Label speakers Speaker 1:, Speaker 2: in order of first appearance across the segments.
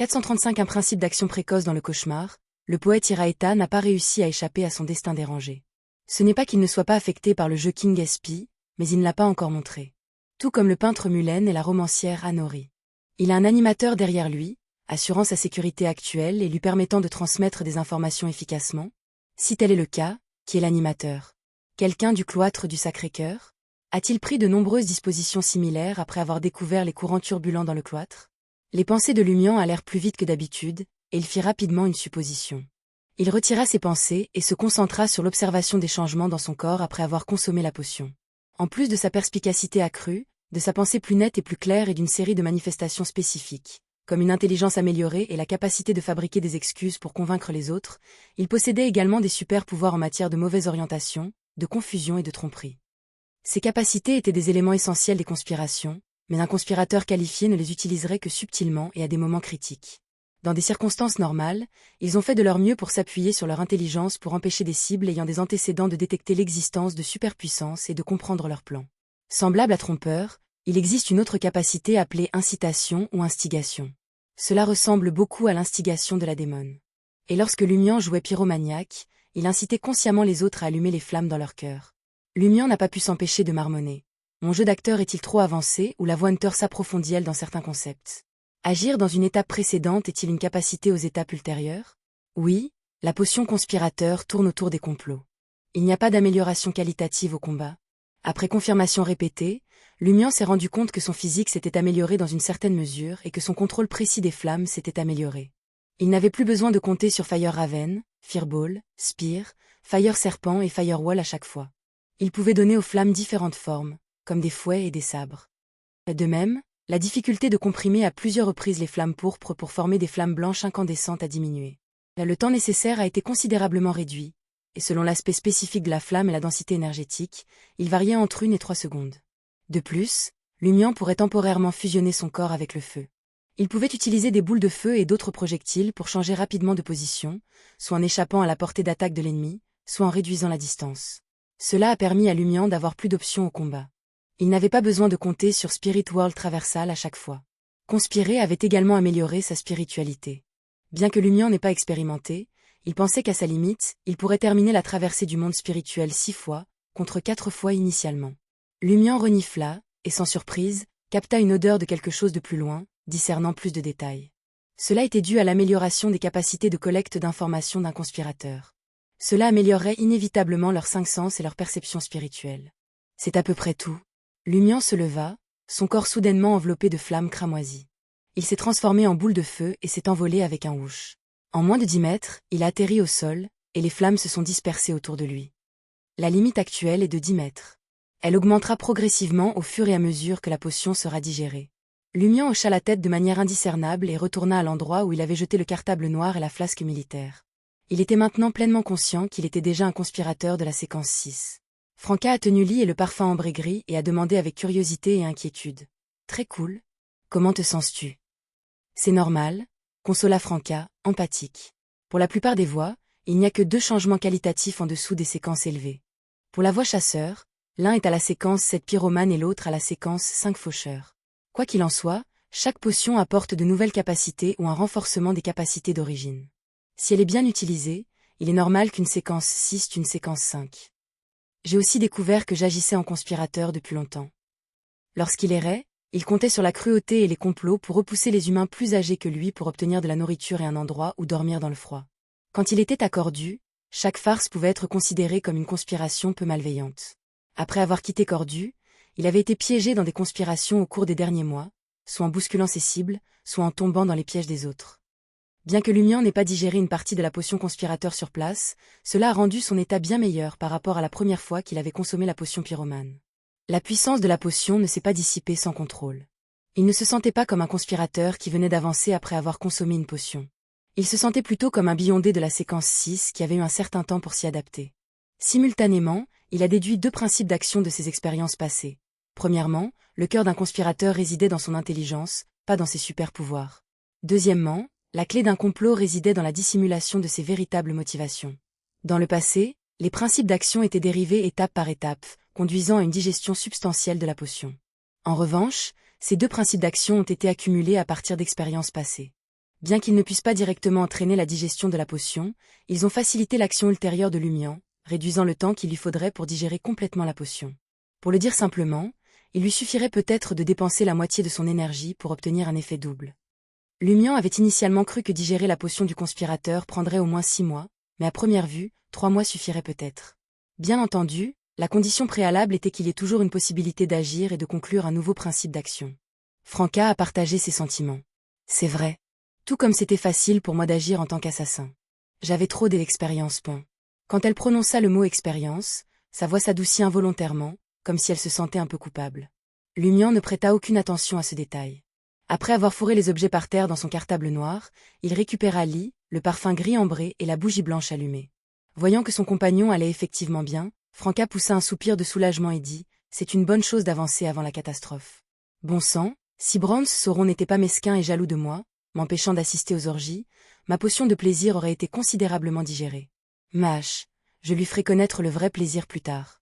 Speaker 1: 435 Un principe d'action précoce dans le cauchemar, le poète Iraeta n'a pas réussi à échapper à son destin dérangé. Ce n'est pas qu'il ne soit pas affecté par le jeu King SP, mais il ne l'a pas encore montré. Tout comme le peintre Mullen et la romancière Anori. Il a un animateur derrière lui, assurant sa sécurité actuelle et lui permettant de transmettre des informations efficacement. Si tel est le cas, qui est l'animateur? Quelqu'un du cloître du Sacré-Cœur? A-t-il pris de nombreuses dispositions similaires après avoir découvert les courants turbulents dans le cloître? Les pensées de Lumian allèrent plus vite que d'habitude, et il fit rapidement une supposition. Il retira ses pensées et se concentra sur l'observation des changements dans son corps après avoir consommé la potion. En plus de sa perspicacité accrue, de sa pensée plus nette et plus claire et d'une série de manifestations spécifiques, comme une intelligence améliorée et la capacité de fabriquer des excuses pour convaincre les autres, il possédait également des super-pouvoirs en matière de mauvaise orientation, de confusion et de tromperie. Ces capacités étaient des éléments essentiels des conspirations, mais un conspirateur qualifié ne les utiliserait que subtilement et à des moments critiques. Dans des circonstances normales, ils ont fait de leur mieux pour s'appuyer sur leur intelligence pour empêcher des cibles ayant des antécédents de détecter l'existence de superpuissances et de comprendre leurs plans. Semblable à trompeur, il existe une autre capacité appelée incitation ou instigation. Cela ressemble beaucoup à l'instigation de la démone. Et lorsque Lumian jouait pyromaniaque, il incitait consciemment les autres à allumer les flammes dans leur cœur. Lumian n'a pas pu s'empêcher de marmonner. Mon jeu d'acteur est-il trop avancé ou la voix Hunter s'approfondit-elle dans certains concepts? Agir dans une étape précédente est-il une capacité aux étapes ultérieures? Oui, la potion conspirateur tourne autour des complots. Il n'y a pas d'amélioration qualitative au combat. Après confirmation répétée, Lumian s'est rendu compte que son physique s'était amélioré dans une certaine mesure et que son contrôle précis des flammes s'était amélioré. Il n'avait plus besoin de compter sur Fire Raven, Fireball, Spear, Fire Serpent et Firewall à chaque fois. Il pouvait donner aux flammes différentes formes, comme des fouets et des sabres. De même, la difficulté de comprimer à plusieurs reprises les flammes pourpres pour former des flammes blanches incandescentes a diminué. Le temps nécessaire a été considérablement réduit, et selon l'aspect spécifique de la flamme et la densité énergétique, il variait entre 1 et 3 secondes. De plus, Lumian pourrait temporairement fusionner son corps avec le feu. Il pouvait utiliser des boules de feu et d'autres projectiles pour changer rapidement de position, soit en échappant à la portée d'attaque de l'ennemi, soit en réduisant la distance. Cela a permis à Lumian d'avoir plus d'options au combat. Il n'avait pas besoin de compter sur Spirit World Traversal à chaque fois. Conspirer avait également amélioré sa spiritualité. Bien que Lumian n'ait pas expérimenté, il pensait qu'à sa limite, il pourrait terminer la traversée du monde spirituel 6 fois, contre 4 fois initialement. Lumian renifla, et sans surprise, capta une odeur de quelque chose de plus loin, discernant plus de détails. Cela était dû à l'amélioration des capacités de collecte d'informations d'un conspirateur. Cela améliorerait inévitablement leurs 5 sens et leur perception spirituelle. C'est à peu près tout. Lumian se leva, son corps soudainement enveloppé de flammes cramoisies. Il s'est transformé en boule de feu et s'est envolé avec un whoosh. En moins de 10 mètres, il a atterri au sol, et les flammes se sont dispersées autour de lui. La limite actuelle est de 10 mètres. Elle augmentera progressivement au fur et à mesure que la potion sera digérée. Lumian hocha la tête de manière indiscernable et retourna à l'endroit où il avait jeté le cartable noir et la flasque militaire. Il était maintenant pleinement conscient qu'il était déjà un conspirateur de la séquence 6. Franca a tenu lit et le parfum ambré gris et a demandé avec curiosité et inquiétude. « Très cool. Comment te sens-tu » ? « C'est normal », consola Franca, empathique. Pour la plupart des voix, il n'y a que 2 changements qualitatifs en dessous des séquences élevées. Pour la voix chasseur, l'un est à la séquence 7 pyromane et l'autre à la séquence 5 faucheur. Quoi qu'il en soit, chaque potion apporte de nouvelles capacités ou un renforcement des capacités d'origine. Si elle est bien utilisée, il est normal qu'une séquence 6 tue une séquence 5. J'ai aussi découvert que j'agissais en conspirateur depuis longtemps. Lorsqu'il errait, il comptait sur la cruauté et les complots pour repousser les humains plus âgés que lui pour obtenir de la nourriture et un endroit où dormir dans le froid. Quand il était à Cordu, chaque farce pouvait être considérée comme une conspiration peu malveillante. Après avoir quitté Cordu, il avait été piégé dans des conspirations au cours des derniers mois, soit en bousculant ses cibles, soit en tombant dans les pièges des autres. Bien que Lumian n'ait pas digéré une partie de la potion conspirateur sur place, cela a rendu son état bien meilleur par rapport à la première fois qu'il avait consommé la potion pyromane. La puissance de la potion ne s'est pas dissipée sans contrôle. Il ne se sentait pas comme un conspirateur qui venait d'avancer après avoir consommé une potion. Il se sentait plutôt comme un Beyondé de la séquence 6 qui avait eu un certain temps pour s'y adapter. Simultanément, il a déduit 2 principes d'action de ses expériences passées. Premièrement, le cœur d'un conspirateur résidait dans son intelligence, pas dans ses super-pouvoirs. Deuxièmement, la clé d'un complot résidait dans la dissimulation de ses véritables motivations. Dans le passé, les principes d'action étaient dérivés étape par étape, conduisant à une digestion substantielle de la potion. En revanche, ces 2 principes d'action ont été accumulés à partir d'expériences passées. Bien qu'ils ne puissent pas directement entraîner la digestion de la potion, ils ont facilité l'action ultérieure de Lumian, réduisant le temps qu'il lui faudrait pour digérer complètement la potion. Pour le dire simplement, il lui suffirait peut-être de dépenser la moitié de son énergie pour obtenir un effet double. Lumian avait initialement cru que digérer la potion du conspirateur prendrait au moins 6 mois, mais à première vue, 3 mois suffiraient peut-être. Bien entendu, la condition préalable était qu'il y ait toujours une possibilité d'agir et de conclure un nouveau principe d'action. Franca a partagé ses sentiments. C'est vrai. Tout comme c'était facile pour moi d'agir en tant qu'assassin. J'avais trop d'expérience. Quand elle prononça le mot expérience, sa voix s'adoucit involontairement, comme si elle se sentait un peu coupable. Lumian ne prêta aucune attention à ce détail. Après avoir fourré les objets par terre dans son cartable noir, il récupéra l'I, le parfum gris ambré et la bougie blanche allumée. Voyant que son compagnon allait effectivement bien, Franca poussa un soupir de soulagement et dit « C'est une bonne chose d'avancer avant la catastrophe. Bon sang, si Bronze Sauron n'était pas mesquin et jaloux de moi, m'empêchant d'assister aux orgies, ma potion de plaisir aurait été considérablement digérée. Mâche, je lui ferai connaître le vrai plaisir plus tard. »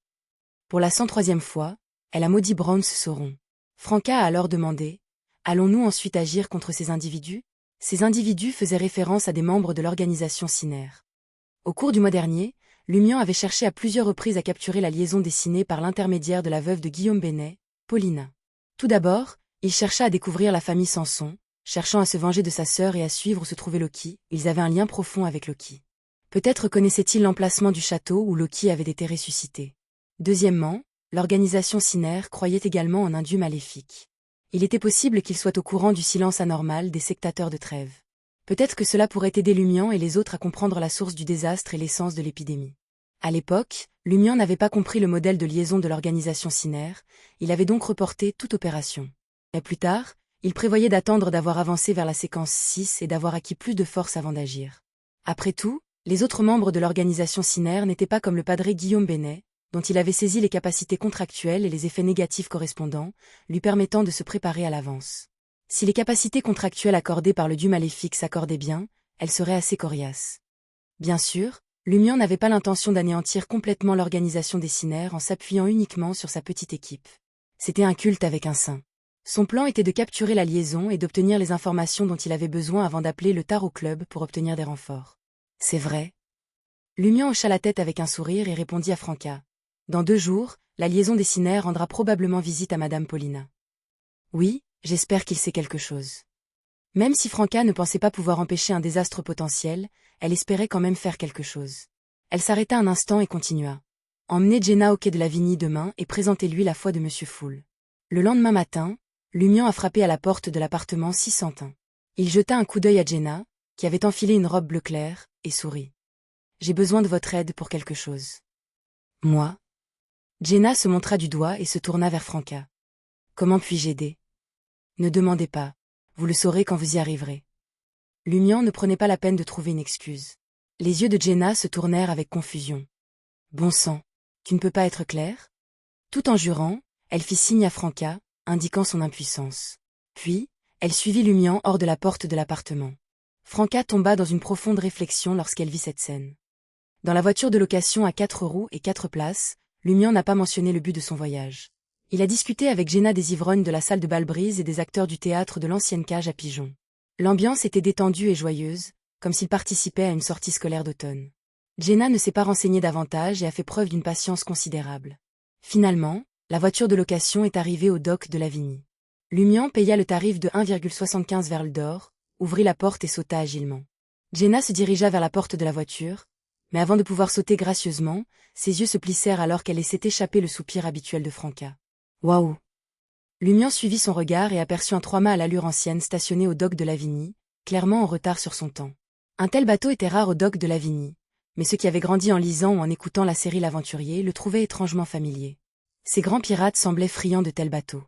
Speaker 1: Pour la 103e fois, elle a maudit Bronze Sauron. Franca a alors demandé « Allons-nous ensuite agir contre ces individus ?» Ces individus faisaient référence à des membres de l'organisation Cinnère. Au cours du mois dernier, Lumian avait cherché à plusieurs reprises à capturer la liaison dessinée par l'intermédiaire de la veuve de Guillaume Bennet, Paulina. Tout d'abord, il chercha à découvrir la famille Sanson, cherchant à se venger de sa sœur et à suivre où se trouvait Loki. Ils avaient un lien profond avec Loki. Peut-être connaissait-il l'emplacement du château où Loki avait été ressuscité. Deuxièmement, l'organisation Cinnère croyait également en un dieu maléfique. Il était possible qu'il soit au courant du silence anormal des sectateurs de Trêve. Peut-être que cela pourrait aider Lumian et les autres à comprendre la source du désastre et l'essence de l'épidémie. À l'époque, Lumian n'avait pas compris le modèle de liaison de l'organisation Cinnère, il avait donc reporté toute opération. Mais plus tard, il prévoyait d'attendre d'avoir avancé vers la séquence 6 et d'avoir acquis plus de force avant d'agir. Après tout, les autres membres de l'organisation Cinnère n'étaient pas comme le padré Guillaume Bennet, dont il avait saisi les capacités contractuelles et les effets négatifs correspondants, lui permettant de se préparer à l'avance. Si les capacités contractuelles accordées par le dieu maléfique s'accordaient bien, elles seraient assez coriaces. Bien sûr, Lumian n'avait pas l'intention d'anéantir complètement l'organisation des Cinnères en s'appuyant uniquement sur sa petite équipe. C'était un culte avec un saint. Son plan était de capturer la liaison et d'obtenir les informations dont il avait besoin avant d'appeler le Tarot Club pour obtenir des renforts. C'est vrai. Lumian hocha la tête avec un sourire et répondit à Franca. Dans 2 jours, la liaison des Cinnères rendra probablement visite à Madame Paulina. Oui, j'espère qu'il sait quelque chose. Même si Franca ne pensait pas pouvoir empêcher un désastre potentiel, elle espérait quand même faire quelque chose. Elle s'arrêta un instant et continua. Emmenez Jenna au quai de Lavigny demain et présentez-lui la foi de Monsieur Foule. Le lendemain matin, Lumian a frappé à la porte de l'appartement 601. Il jeta un coup d'œil à Jenna, qui avait enfilé une robe bleu clair, et sourit. J'ai besoin de votre aide pour quelque chose. Moi? Jenna se montra du doigt et se tourna vers Franca. Comment puis-je aider? Ne demandez pas. Vous le saurez quand vous y arriverez. Lumian ne prenait pas la peine de trouver une excuse. Les yeux de Jenna se tournèrent avec confusion. Bon sang, tu ne peux pas être claire? Tout en jurant, elle fit signe à Franca, indiquant son impuissance. Puis, elle suivit Lumian hors de la porte de l'appartement. Franca tomba dans une profonde réflexion lorsqu'elle vit cette scène. Dans la voiture de location à 4 roues et 4 places, Lumian n'a pas mentionné le but de son voyage. Il a discuté avec Jenna des ivrognes de la salle de Bal-Brise et des acteurs du théâtre de l'ancienne cage à pigeons. L'ambiance était détendue et joyeuse, comme s'il participait à une sortie scolaire d'automne. Jenna ne s'est pas renseignée davantage et a fait preuve d'une patience considérable. Finalement, la voiture de location est arrivée au dock de Lavigny. Lumian paya le tarif de 1,75 verles d'or, ouvrit la porte et sauta agilement. Jenna se dirigea vers la porte de la voiture, mais avant de pouvoir sauter gracieusement, ses yeux se plissèrent alors qu'elle laissait échapper le soupir habituel de Franca. Waouh! Lumian suivit son regard et aperçut un 3-mâts à l'allure ancienne stationné au dock de Lavigny, clairement en retard sur son temps. Un tel bateau était rare au dock de Lavigny, mais ceux qui avaient grandi en lisant ou en écoutant la série L'Aventurier le trouvaient étrangement familier. Ces grands pirates semblaient friands de tels bateaux.